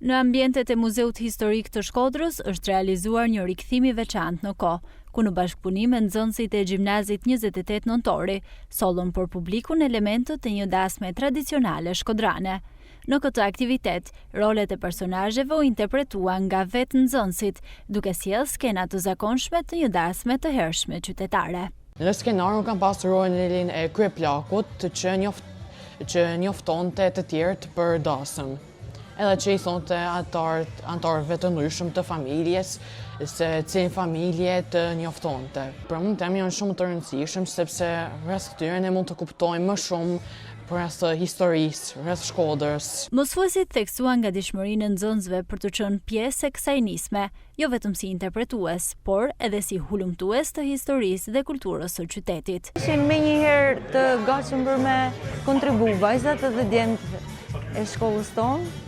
Në ambientet e Muzeut Historik të Shkodrës është realizuar një rikthim i veçantë në kohë, ku në bashkëpunim me nxënësit e Gjimnazit 28 Nëntori sollën për publikun elementët e një dasme tradicionale shkodrane. Në këtë aktivitet, rolet e personazheve u interpretuan nga vetë nxënësit, duke sjellë skena të zakonshme të një dasme të hershme qytetare. Në skenar kam pasur rolin e kryeplakut që njoftonte të tjerët për dasëm. Edhe që i thonte antarëve të ndryshëm të familjes, se cilin familje të njoftonte. Për mund temi janë shumë të rëndësishëm, sepse rreth këtyre ne mund të kuptojmë më shumë për rreth historisë, rreth Shkodrës. Mësuesit theksuan nga dishmërinë e nxënësve për të qenë pjesë e kësaj nisme, jo vetëm si interpretues, por edhe si hulumtues të historisë dhe kulturës së qytetit. Ishin menjëherë të gatshëm për me kontribu vajzat edhe djemtë e shkollës tonë.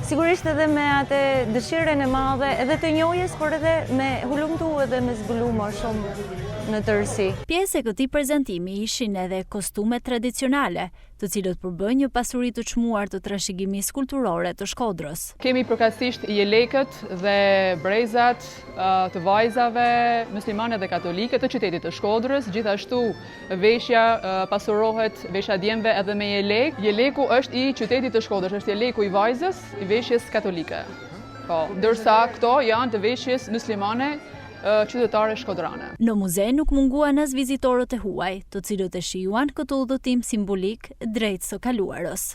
Sigurisht edhe me atë dëshirën e madhe edhe të njohjes, por edhe me hulumtu edhe me zbulu më shumë në tërësi. Pjesë e këtij prezantimi ishin edhe kostumet tradicionale, të cilët përbën një pasuri të çmuar të trashëgimisë kulturore të Shkodrës. Kemi përkatësisht jelekët dhe brezat të vajzave muslimane dhe katolike të qytetit të Shkodrës, gjithashtu veshja pasurohet, veshja djemve edhe me jelek. Jeleku është i qytetit të Shkodrës, është jeleku i vajzës, i veshjes katolike. Po, ndërsa këto janë të veshjes muslimane qytetare shkodrane. Në muze nuk munguan as vizitorët e huaj, të cilët e shijuan këtë udhëtim simbolik drejt së kaluarës.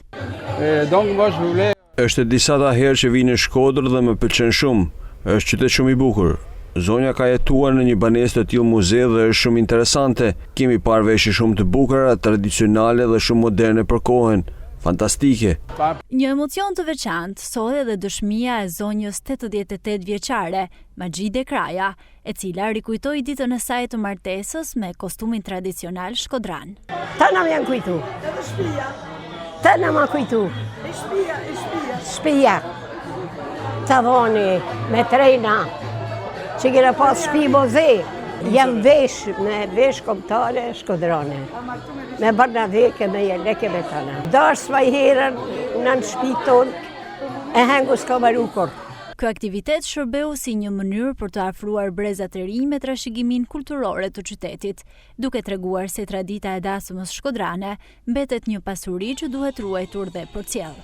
Është disa herë që vi në Shkodër dhe më pëlqen shumë. Është qytet shumë i bukur. Zonja ka jetuar në një banesë të tillë muze dhe është shumë interesante. Kemi parë veshje shumë të bukura, tradicionale dhe shumë moderne për kohën. Fantastike. Një emocion të veçantë solli edhe dëshmia e zonjës 88 vjeçare, Magjide Kraja, e cila rikujtoi ditën e saj të martesës me kostumin tradicional shkodran. Ta na vjen kujtu. Ta na ma kujtu. Shtëpia. Tavoni me trena. Që kena pas shtëpi moze. Jam me vesh kombëtare shkodrane. Me barnaveke, me jeleke me tana. Dash vaj herën në shpiton e hengu s'ka maru kur. Ky aktivitet shërbeu si një mënyrë për të afruar brezat e rinj me trashëgiminë kulturore të qytetit, duke treguar se tradita e dasmës shkodrane mbetet një pasuri që duhet ruajtur dhe përcjell.